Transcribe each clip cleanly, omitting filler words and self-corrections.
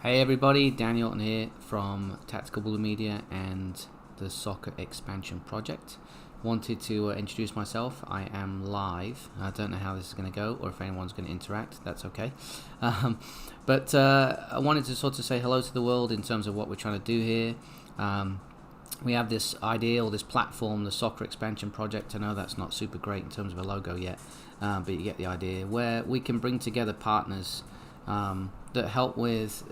Hey everybody, Daniel here from Tactical Bully Media and the Soccer Expansion Project. Wanted to introduce myself. I am live. I don't know how this is going to go or if anyone's going to interact. That's okay. But I wanted to sort of say hello to the world in terms of what we're trying to do here. We have this idea or this platform, the Soccer Expansion Project. I know that's not super great in terms of a logo yet, but you get the idea, where we can bring together partners that help with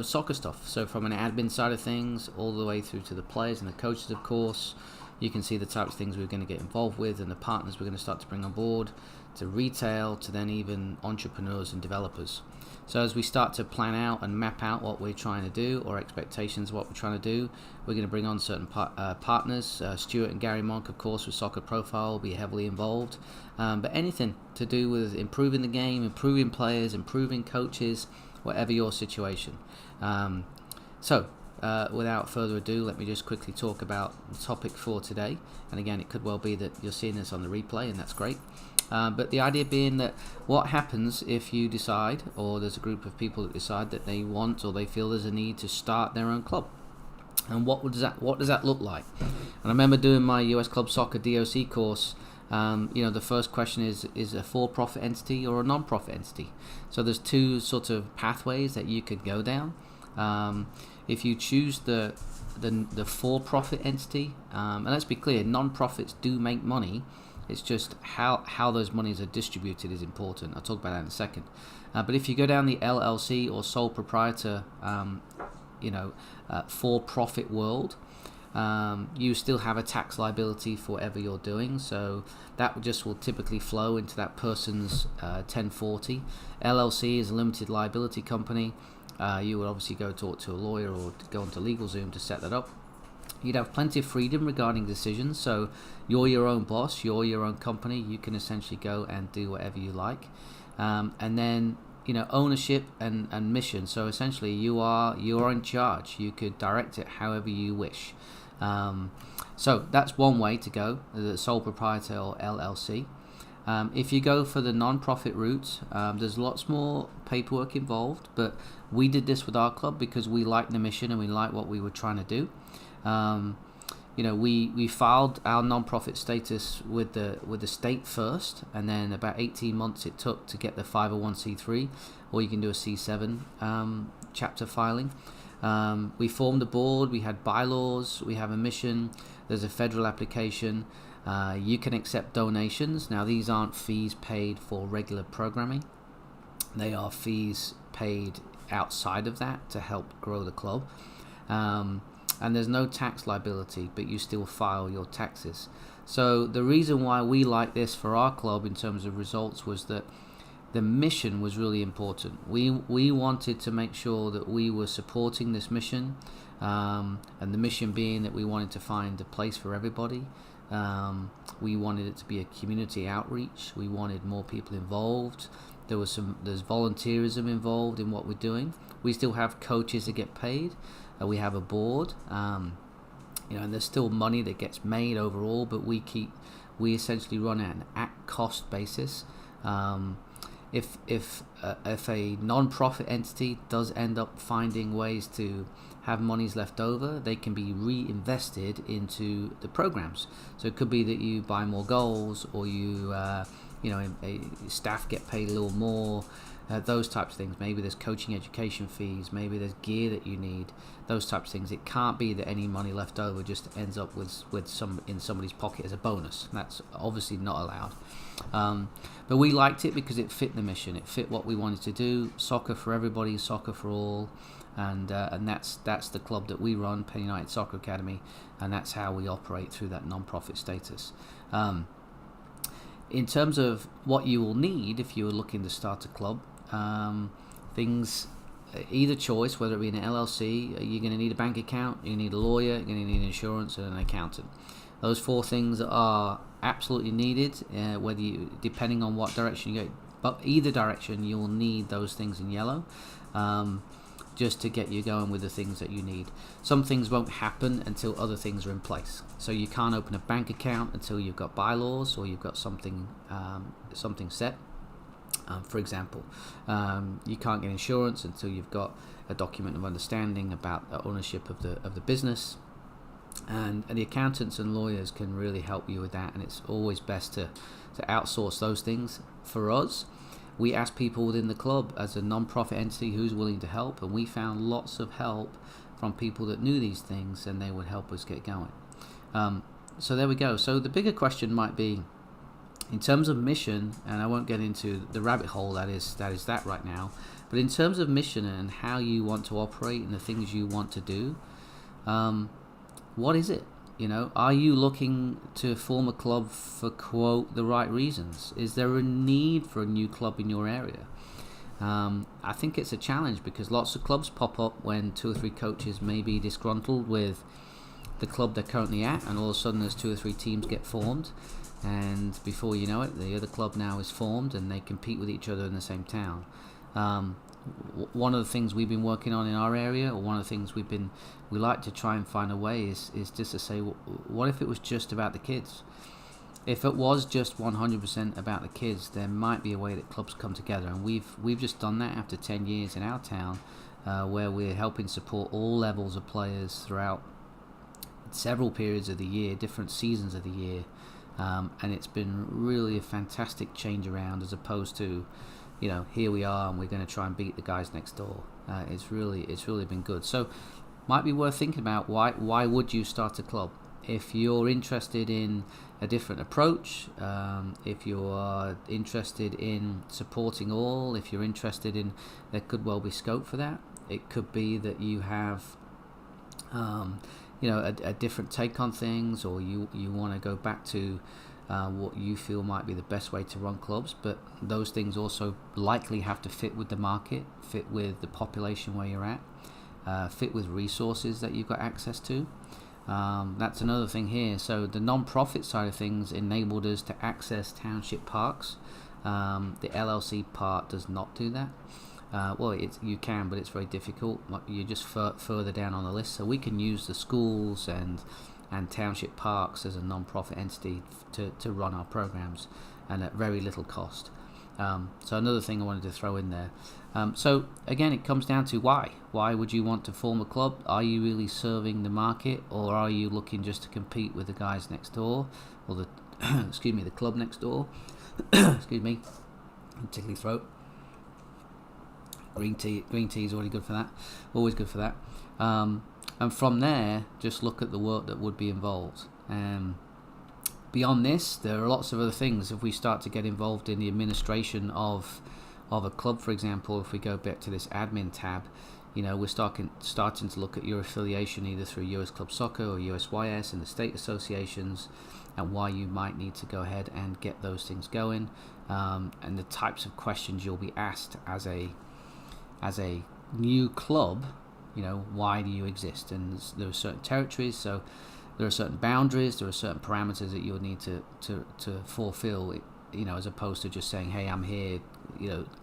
soccer stuff. So from an admin side of things all the way through to the players and the coaches, of course. You can see the types of things we're going to get involved with and the partners we're going to start to bring on board, to retail, to then even entrepreneurs and developers. So as we start to plan out and map out what we're trying to do, or expectations of what we're trying to do, we're going to bring on certain partners. Stuart and Gary Monk, of course, with Soccer Profile will be heavily involved. But anything to do with improving the game, improving players, improving coaches, whatever your situation. Without further ado, let me just quickly talk about the topic for today. And again, it could well be that you're seeing this on the replay, and that's great. But the idea being that what happens if you decide, or there's a group of people that decide that they want or they feel there's a need to start their own club. And what does that look like? And I remember doing my US Club Soccer DOC course. The first question is a for-profit entity or a non-profit entity. So there's two sort of pathways that you could go down. If you choose the for-profit entity, and let's be clear, non-profits do make money. It's just how those monies are distributed is important. I'll talk about that in a second. But if you go down the LLC or sole proprietor, for-profit world, you still have a tax liability for whatever you're doing. So that just will typically flow into that person's 1040. LLC is a limited liability company. You would obviously go talk to a lawyer or go onto LegalZoom to set that up. You'd have plenty of freedom regarding decisions, so you're your own boss, you're your own company, you can essentially go and do whatever you like. And then ownership and mission, so essentially you're in charge. You could direct it however you wish. So that's one way to go, the sole proprietor or LLC. If you go for the non-profit route, there's lots more paperwork involved, but we did this with our club because we liked the mission and we liked what we were trying to do. We filed our non-profit status with the state first, and then about 18 months it took to get the 501c3, or you can do a C7 chapter filing. We formed a board, we had bylaws, we have a mission, there's a federal application. You can accept donations. Now these aren't fees paid for regular programming. They are fees paid outside of that to help grow the club. And there's no tax liability, but you still file your taxes. So the reason why we like this for our club in terms of results was that the mission was really important. We wanted to make sure that we were supporting this mission, and the mission being that we wanted to find a place for everybody. We wanted it to be a community outreach. We wanted more people involved. There's volunteerism involved in what we're doing. We still have coaches that get paid. We have a board, and there's still money that gets made overall, but we essentially run at an at-cost basis. If a non-profit entity does end up finding ways to have monies left over, they can be reinvested into the programs. So it could be that you buy more goals, or staff get paid a little more. Those types of things. Maybe there's coaching education fees, maybe there's gear that you need, those types of things. It can't be that any money left over just ends up with some in somebody's pocket as a bonus. That's obviously not allowed. But we liked it because it fit the mission, it fit what we wanted to do. Soccer for everybody, soccer for all, and that's the club that we run, Penn United Soccer Academy, and that's how we operate through that non-profit status. In terms of what you will need if you are looking to start a club, things, either choice, whether it be an LLC, you're going to need a bank account, you need a lawyer, you're going to need insurance, and an accountant. Those four things are absolutely needed, depending on what direction you go. But either direction, you will need those things in yellow, just to get you going with the things that you need. Some things won't happen until other things are in place. So you can't open a bank account until you've got bylaws or you've got something set. For example, you can't get insurance until you've got a document of understanding about the ownership of the business, and the accountants and lawyers can really help you with that. And it's always best to outsource those things. For us, we asked people within the club as a non-profit entity who's willing to help, and we found lots of help from people that knew these things, and they would help us get going. So there we go. So the bigger question might be, in terms of mission, and I won't get into the rabbit hole that is that right now, but in terms of mission and how you want to operate and the things you want to do, what is it? Are you looking to form a club for, quote, the right reasons? Is there a need for a new club in your area? I think it's a challenge because lots of clubs pop up when 2 or 3 coaches may be disgruntled with the club they're currently at, and all of a sudden there's 2 or 3 teams get formed, and before you know it, the other club now is formed and they compete with each other in the same town. One of the things we've been working on in our area, or one of the things we like to try and find a way is just to say, what if it was just about the kids? If it was just 100% about the kids, there might be a way that clubs come together, and we've just done that after 10 years in our town, where we're helping support all levels of players throughout several periods of the year, different seasons of the year, and it's been really a fantastic change around, as opposed to, here we are and we're going to try and beat the guys next door. It's really been good. So might be worth thinking about why would you start a club? If you're interested in a different approach, if you are interested in supporting all, if you're interested in, there could well be scope for that. It could be that you have a different take on things, or you want to go back to what you feel might be the best way to run clubs, but those things also likely have to fit with the market, fit with the population where you're at, fit with resources that you've got access to. That's another thing here. So the non-profit side of things enabled us to access township parks. The LLC part does not do that. You can, but it's very difficult. You're just further down on the list. So we can use the schools and township parks as a non-profit entity to run our programs, and at very little cost. So another thing I wanted to throw in there. So again, it comes down to why. Why would you want to form a club? Are you really serving the market, or are you looking just to compete with the guys next door, or the the club next door? Excuse me, tickly throat. Green tea is already good for that. Always good for that. And from there, just look at the work that would be involved. Beyond this, there are lots of other things. If we start to get involved in the administration of a club, for example, if we go back to this admin tab, we're starting to look at your affiliation either through US Club Soccer or USYS and the state associations, and why you might need to go ahead and get those things going, and the types of questions you'll be asked as a new club. Why do you exist? And there are certain territories, so there are certain boundaries, there are certain parameters that you'll need to fulfill, as opposed to just saying, hey, I'm here,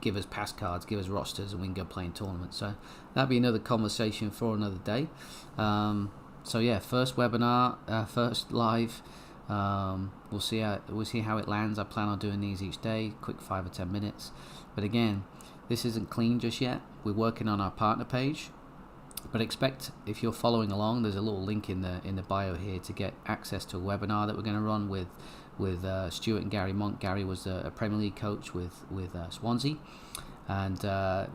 give us pass cards, give us rosters, and we can go play in tournaments. So that'd be another conversation for another day. First webinar, first live. We'll see how it lands. I plan on doing these each day, quick 5 or 10 minutes. But again, this isn't clean just yet. We're working on our partner page. But expect, if you're following along, there's a little link in the bio here to get access to a webinar that we're going to run with Stuart and Gary Monk. Gary was a Premier League coach with Swansea, and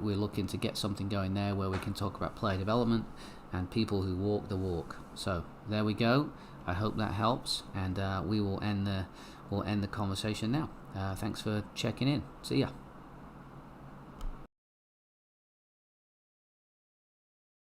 we're looking to get something going there where we can talk about player development and people who walk the walk. So there we go. I hope that helps, and we will end the conversation now. Thanks for checking in. See ya.